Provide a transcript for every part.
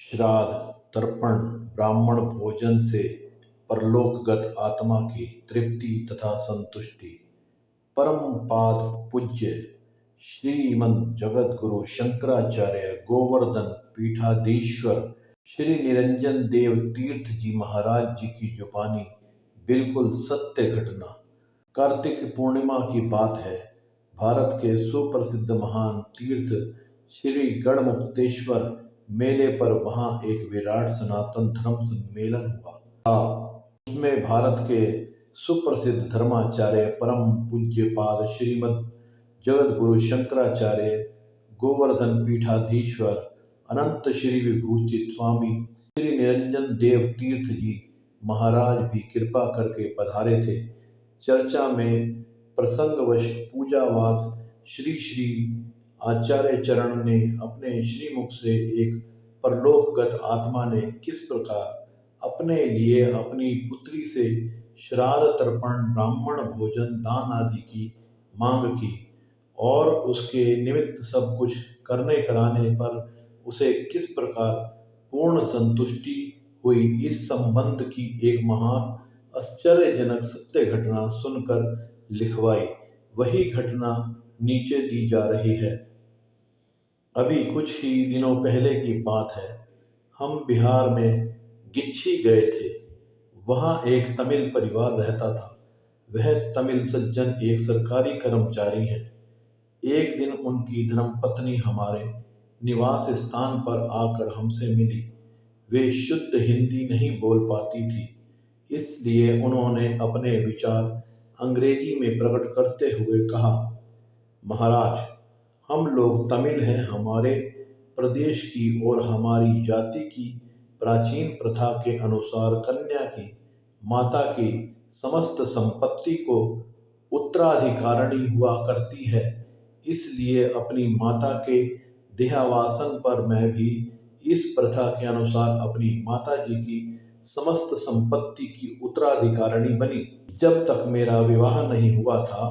श्राद्ध, तर्पण, ब्राह्मण भोजन से परलोकगत आत्मा की तृप्ति तथा संतुष्टि। परम पाद पूज्य श्रीमद् जगद्गुरु शंकराचार्य गोवर्धन पीठाधीश्वर श्री निरंजन देव तीर्थ जी महाराज जी की जुबानी बिल्कुल सत्य घटना। कार्तिक पूर्णिमा की बात है। भारत के सुप्रसिद्ध महान तीर्थ श्री गढ़मुक्तेश्वर मेले पर वहां एक विराट सनातन धर्म सम्मेलन हुआ। उसमें भारत के सुप्रसिद्ध धर्माचार्य परम पूज्यपाद श्रीमद् जगद्गुरु शंकराचार्य गोवर्धन पीठाधीश्वर अनंत श्री विभूषित स्वामी श्री निरंजन देव तीर्थ जी महाराज भी कृपा करके पधारे थे। चर्चा में प्रसंगवश पूजावाद श्री श्री आचार्य चरण ने अपने श्रीमुख से एक परलोकगत आत्मा ने किस प्रकार अपने लिए अपनी पुत्री से श्राद्ध, तर्पण, ब्राह्मण भोजन, दान आदि की मांग की और उसके निमित्त सब कुछ करने कराने पर उसे किस प्रकार पूर्ण संतुष्टि हुई, इस संबंध की एक महान आश्चर्यजनक सत्य घटना सुनकर लिखवाई। वही घटना नीचे दी जा रही है। अभी कुछ ही दिनों पहले की बात है। हम बिहार में गिच्छी गए थे। वहाँ एक तमिल परिवार रहता था। वह तमिल सज्जन एक सरकारी कर्मचारी हैं। एक दिन उनकी धर्मपत्नी हमारे निवास स्थान पर आकर हमसे मिली। वे शुद्ध हिंदी नहीं बोल पाती थी, इसलिए उन्होंने अपने विचार अंग्रेजी में प्रकट करते हुए कहा, महाराज, हम लोग तमिल हैं। हमारे प्रदेश की और हमारी जाति की प्राचीन प्रथा के अनुसार कन्या की माता की समस्त संपत्ति को उत्तराधिकारिणी हुआ करती है। इसलिए अपनी माता के देहावसान पर मैं भी इस प्रथा के अनुसार अपनी माता जी की समस्त संपत्ति की उत्तराधिकारिणी बनी। जब तक मेरा विवाह नहीं हुआ था,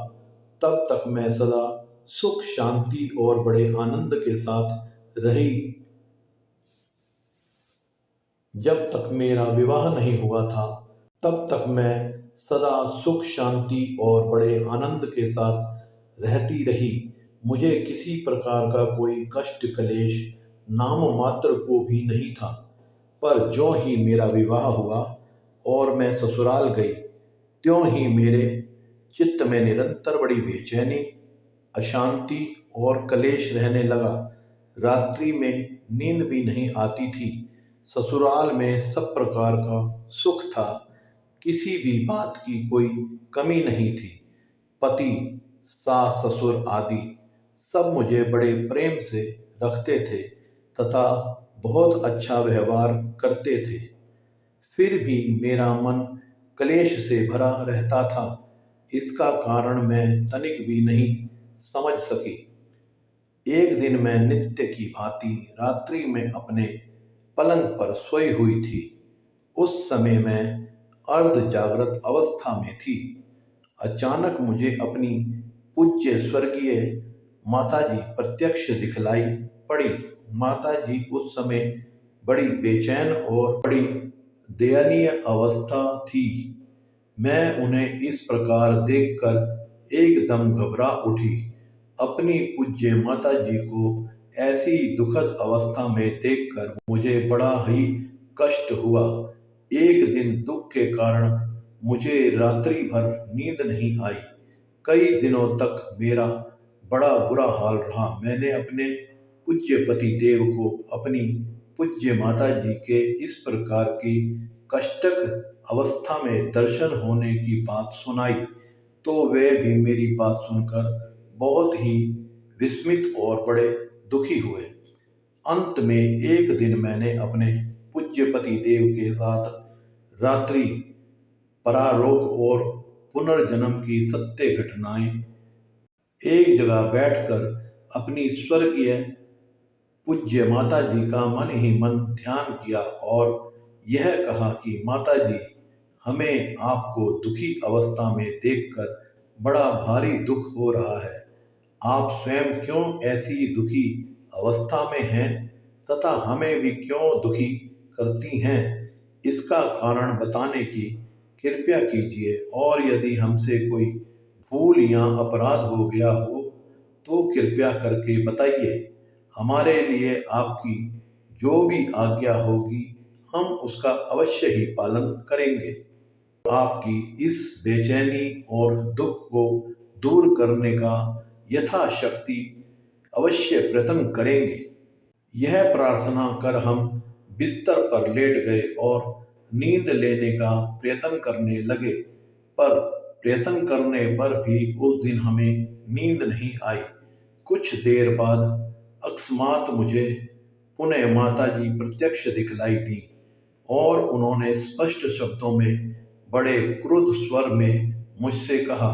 तब तक मैं सदा सुख, शांति और बड़े आनंद के साथ रही। जब तक मेरा विवाह नहीं हुआ था, तब तक मैं सदा सुख, शांति और बड़े आनंद के साथ रहती रही। मुझे किसी प्रकार का कोई कष्ट, क्लेश नाम मात्र को भी नहीं था। पर ज्यों ही मेरा विवाह हुआ और मैं ससुराल गई, त्यों ही मेरे चित्त में निरंतर बड़ी बेचैनी, अशांति और क्लेश रहने लगा। रात्रि में नींद भी नहीं आती थी। ससुराल में सब प्रकार का सुख था, किसी भी बात की कोई कमी नहीं थी। पति, सास, ससुर आदि सब मुझे बड़े प्रेम से रखते थे तथा बहुत अच्छा व्यवहार करते थे। फिर भी मेरा मन क्लेश से भरा रहता था। इसका कारण मैं तनिक भी नहीं समझ सकी। एक दिन मैं नित्य की भांति रात्रि में अपने पलंग पर सोई हुई थी। उस समय मैं अर्ध जागृत अवस्था में थी। अचानक मुझे अपनी पूज्य स्वर्गीय माताजी प्रत्यक्ष दिखलाई पड़ी। माताजी उस समय बड़ी बेचैन और बड़ी दयनीय अवस्था थी। मैं उन्हें इस प्रकार देखकर एकदम घबरा उठी। अपनी पूज्य माताजी को ऐसी दुखद अवस्था में देखकर मुझे बड़ा ही कष्ट हुआ। एक दिन दुख के कारण मुझे रात्रि भर नींद नहीं आई। कई दिनों तक मेरा बड़ा बुरा हाल रहा। मैंने अपने पूज्य पति देव को अपनी पूज्य माता जी के इस प्रकार की कष्टक अवस्था में दर्शन होने की बात सुनाई, तो वे भी मेरी बात सुनकर बहुत ही विस्मित और बड़े दुखी हुए। अंत में एक दिन मैंने अपने पूज्य पति देव के साथ रात्रि परारोग और पुनर्जन्म की सत्य घटनाएं एक जगह बैठकर अपनी स्वर्गीय पूज्य माता जी का मन ही मन ध्यान किया और यह कहा कि माता जी, हमें आपको दुखी अवस्था में देखकर बड़ा भारी दुख हो रहा है। आप स्वयं क्यों ऐसी दुखी अवस्था में हैं? तथा हमें भी क्यों दुखी करती हैं, इसका कारण बताने की कृपया कीजिए, और यदि हमसे कोई भूल या अपराध हो गया हो तो कृपया करके बताइए। हमारे लिए आपकी जो भी आज्ञा होगी हम उसका अवश्य ही पालन करेंगे। आपकी इस बेचैनी और दुख को दूर करने का यथाशक्ति अवश्य प्रयत्न करेंगे। यह प्रार्थना कर हम बिस्तर पर लेट गए और नींद लेने का प्रयत्न करने लगे, पर प्रयत्न करने पर भी उस दिन हमें नींद नहीं आई। कुछ देर बाद अकस्मात मुझे पुनः माता जी प्रत्यक्ष दिखलाई दी और उन्होंने स्पष्ट शब्दों में बड़े क्रुद्ध स्वर में मुझसे कहा,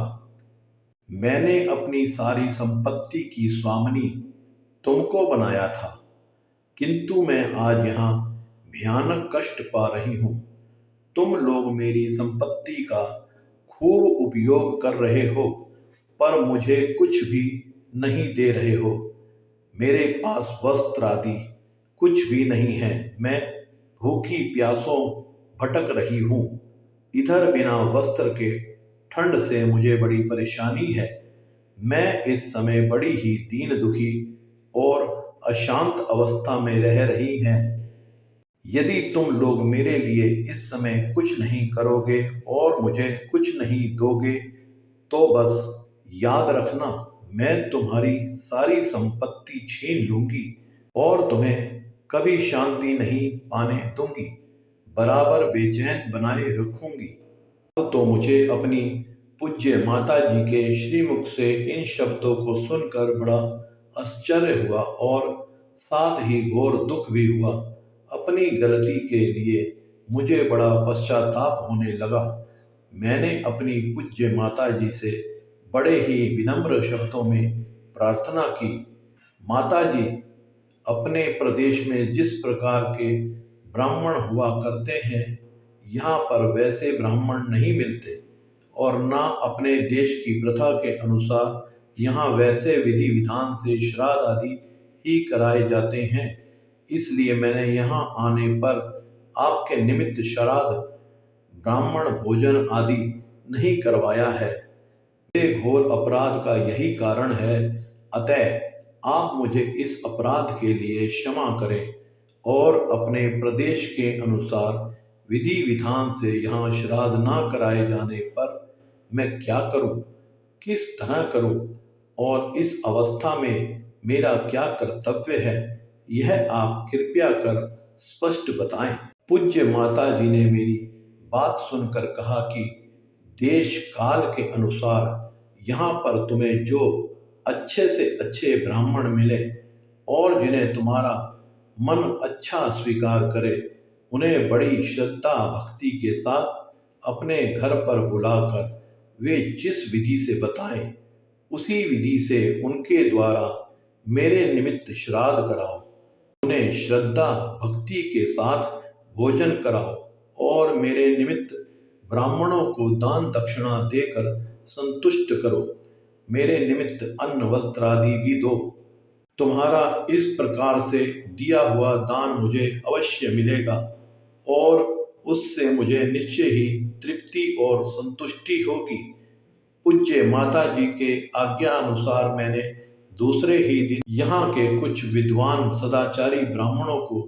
मैंने अपनी सारी संपत्ति की स्वामिनी तुमको बनाया था, किंतु मैं आज यहाँ भयानक कष्ट पा रही हूँ। तुम लोग मेरी संपत्ति का खूब उपयोग कर रहे हो, पर मुझे कुछ भी नहीं दे रहे हो। मेरे पास वस्त्र आदि कुछ भी नहीं है। मैं भूखी प्यासों भटक रही हूँ। इधर बिना वस्त्र के ठंड से मुझे बड़ी परेशानी है। मैं इस समय बड़ी ही दीन दुखी और अशांत अवस्था में रह रही हैं। यदि तुम लोग मेरे लिए इस समय कुछ नहीं करोगे और मुझे कुछ नहीं दोगे तो बस याद रखना, मैं तुम्हारी सारी संपत्ति छीन लूंगी और तुम्हें कभी शांति नहीं पाने दूंगी, बराबर बेचैन बनाए रखूंगी। अब तो मुझे अपनी पूज्य माता जी के श्रीमुख से इन शब्दों को सुनकर बड़ा आश्चर्य हुआ और साथ ही घोर दुख भी हुआ। अपनी गलती के लिए मुझे बड़ा पश्चाताप होने लगा। मैंने अपनी पूज्य माता जी से बड़े ही विनम्र शब्दों में प्रार्थना की, माता जी, अपने प्रदेश में जिस प्रकार के ब्राह्मण हुआ करते हैं, यहाँ पर वैसे ब्राह्मण नहीं मिलते और ना अपने देश की प्रथा के अनुसार यहाँ वैसे विधि विधान से श्राद्ध आदि ही कराए जाते हैं। इसलिए मैंने यहाँ आने पर आपके निमित्त श्राद्ध, ब्राह्मण भोजन आदि नहीं करवाया है। मेरे घोर अपराध का यही कारण है, अतः आप मुझे इस अपराध के लिए क्षमा करें और अपने प्रदेश के अनुसार विधि विधान से यहाँ श्राद्ध ना कराए जाने पर मैं क्या करूं, किस तरह करूं और इस अवस्था में मेरा क्या कर्तव्य है, यह आप कृपया कर स्पष्ट बताएं। पूज्य माता जी ने मेरी बात सुनकर कहा कि देश काल के अनुसार यहाँ पर तुम्हें जो अच्छे से अच्छे ब्राह्मण मिले और जिन्हें तुम्हारा मन अच्छा स्वीकार करे, उन्हें बड़ी श्रद्धा भक्ति के साथ अपने घर पर बुलाकर वे जिस विधि से बताएं, उसी विधि से उनके द्वारा मेरे निमित्त श्राद्ध कराओ। उन्हें श्रद्धा भक्ति के साथ भोजन कराओ और मेरे निमित्त ब्राह्मणों को दान दक्षिणा देकर संतुष्ट करो। मेरे निमित्त अन्न वस्त्र आदि भी दो। तुम्हारा इस प्रकार से दिया हुआ दान मुझे अवश्य मिलेगा और उससे मुझे निश्चय ही तृप्ति और संतुष्टि होगी। पूज्य माता जी के आज्ञा अनुसार मैंने दूसरे ही दिन यहाँ के कुछ विद्वान सदाचारी ब्राह्मणों को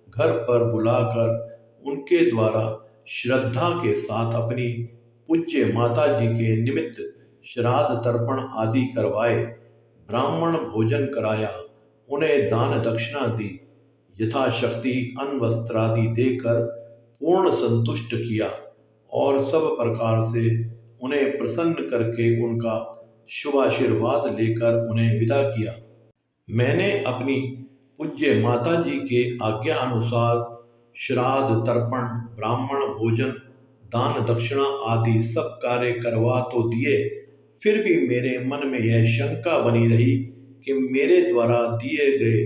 घर पर बुलाकर उनके द्वारा श्रद्धा के साथ अपनी पूज्य माता जी के निमित्त श्राद्ध तर्पण आदि करवाए, ब्राह्मण भोजन कराया, उन्हें दान दक्षिणा दी, यथाशक्ति अन्न वस्त्र आदि देकर पूर्ण संतुष्ट किया और सब प्रकार से उन्हें प्रसन्न करके उनका शुभाशीर्वाद लेकर उन्हें विदा किया। मैंने अपनी पूज्य माता जी के आज्ञा अनुसार श्राद्ध तर्पण, ब्राह्मण भोजन, दान दक्षिणा आदि सब कार्य करवा तो दिए, फिर भी मेरे मन में यह शंका बनी रही कि मेरे द्वारा दिए गए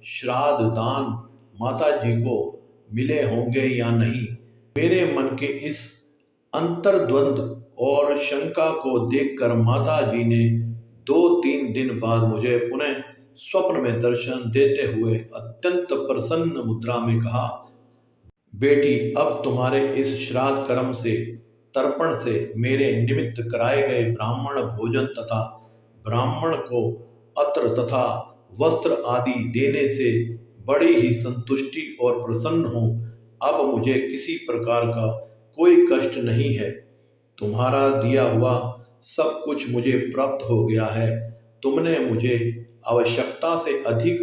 श्राद्ध दान माता जी को मिले होंगे या नहीं। मेरे मन के इस अंतर्द्वंद और शंका को देखकर माता जी ने 2-3 दिन बाद मुझे पुनः स्वप्न में दर्शन देते हुए अत्यंत प्रसन्न मुद्रा में कहा, बेटी, अब तुम्हारे इस श्राद्ध कर्म से, तर्पण से मेरे निमित्त कराए गए ब्राह्मण भोजन तथा ब्राह्मण को अत्र तथा वस्त्र आदि देने से बड़ी ही संतुष्टि और प्रसन्न हूँ। अब मुझे किसी प्रकार का कोई कष्ट नहीं है। तुम्हारा दिया हुआ सब कुछ मुझे प्राप्त हो गया है। तुमने मुझे आवश्यकता से अधिक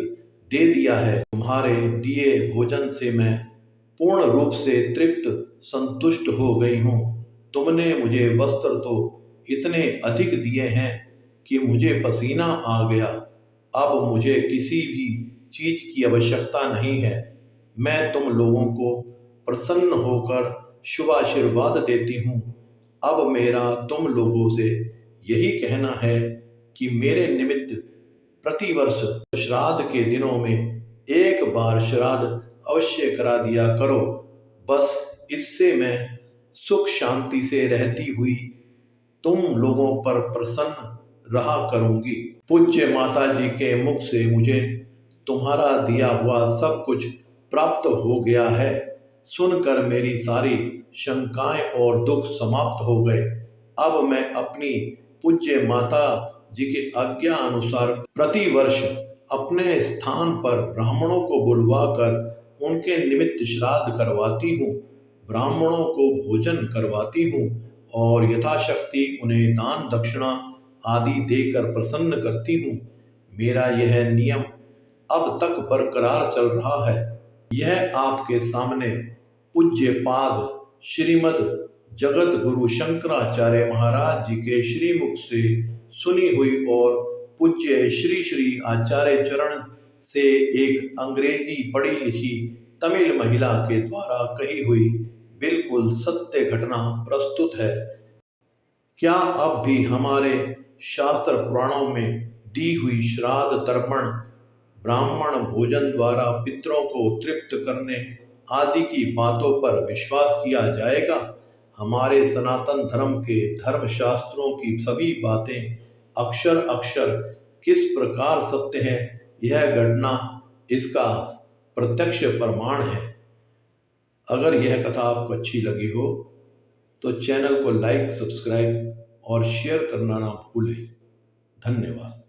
दे दिया है। तुम्हारे दिए भोजन से मैं पूर्ण रूप से तृप्त संतुष्ट हो गई हूँ। तुमने मुझे वस्त्र तो इतने अधिक दिए हैं कि मुझे पसीना आ गया। अब मुझे किसी भी चीज की आवश्यकता नहीं है। मैं तुम लोगों को प्रसन्न होकर शुभ आशीर्वाद देती हूँ। अब मेरा तुम लोगों से यही कहना है कि मेरे निमित्त प्रतिवर्ष श्राद्ध के दिनों में एक बार श्राद्ध अवश्य करा दिया करो। बस इससे मैं सुख शांति से रहती हुई तुम लोगों पर प्रसन्न रहा करूंगी। पूज्य माता जी के मुख से मुझे तुम्हारा दिया हुआ सब कुछ प्राप्त हो गया है सुनकर मेरी सारी शंकाएं और दुख समाप्त हो गए। अब मैं अपनी पूज्य माता जी के आज्ञा अनुसार प्रतिवर्ष अपने स्थान पर ब्राह्मणों को बुलवाकर उनके निमित्त श्राद्ध करवाती हूँ, ब्राह्मणों को भोजन करवाती हूँ और यथाशक्ति उन्हें दान दक्षिणा आदि देकर प्रसन्न करती हूँ। मेरा यह नियम अब तक बरकरार चल रहा है। यह आपके सामने पूज्य पाद श्रीमद जगत गुरु शंकराचार्य महाराज जी के श्रीमुख से सुनी हुई और पूज्य श्री श्री आचार्य चरण से एक अंग्रेजी पढ़ी लिखी तमिल महिला के द्वारा कही हुई बिल्कुल सत्य घटना प्रस्तुत है। क्या अब भी हमारे शास्त्र पुराणों में दी हुई श्राद्ध तर्पण, ब्राह्मण भोजन द्वारा पितरों को तृप्त करने आदि की बातों पर विश्वास किया जाएगा? हमारे सनातन धर्म के धर्म शास्त्रों की सभी बातें अक्षर अक्षर किस प्रकार सत्य है, यह घटना इसका प्रत्यक्ष प्रमाण है। अगर यह कथा आपको अच्छी लगी हो तो चैनल को लाइक, सब्सक्राइब और शेयर करना ना भूलें। धन्यवाद।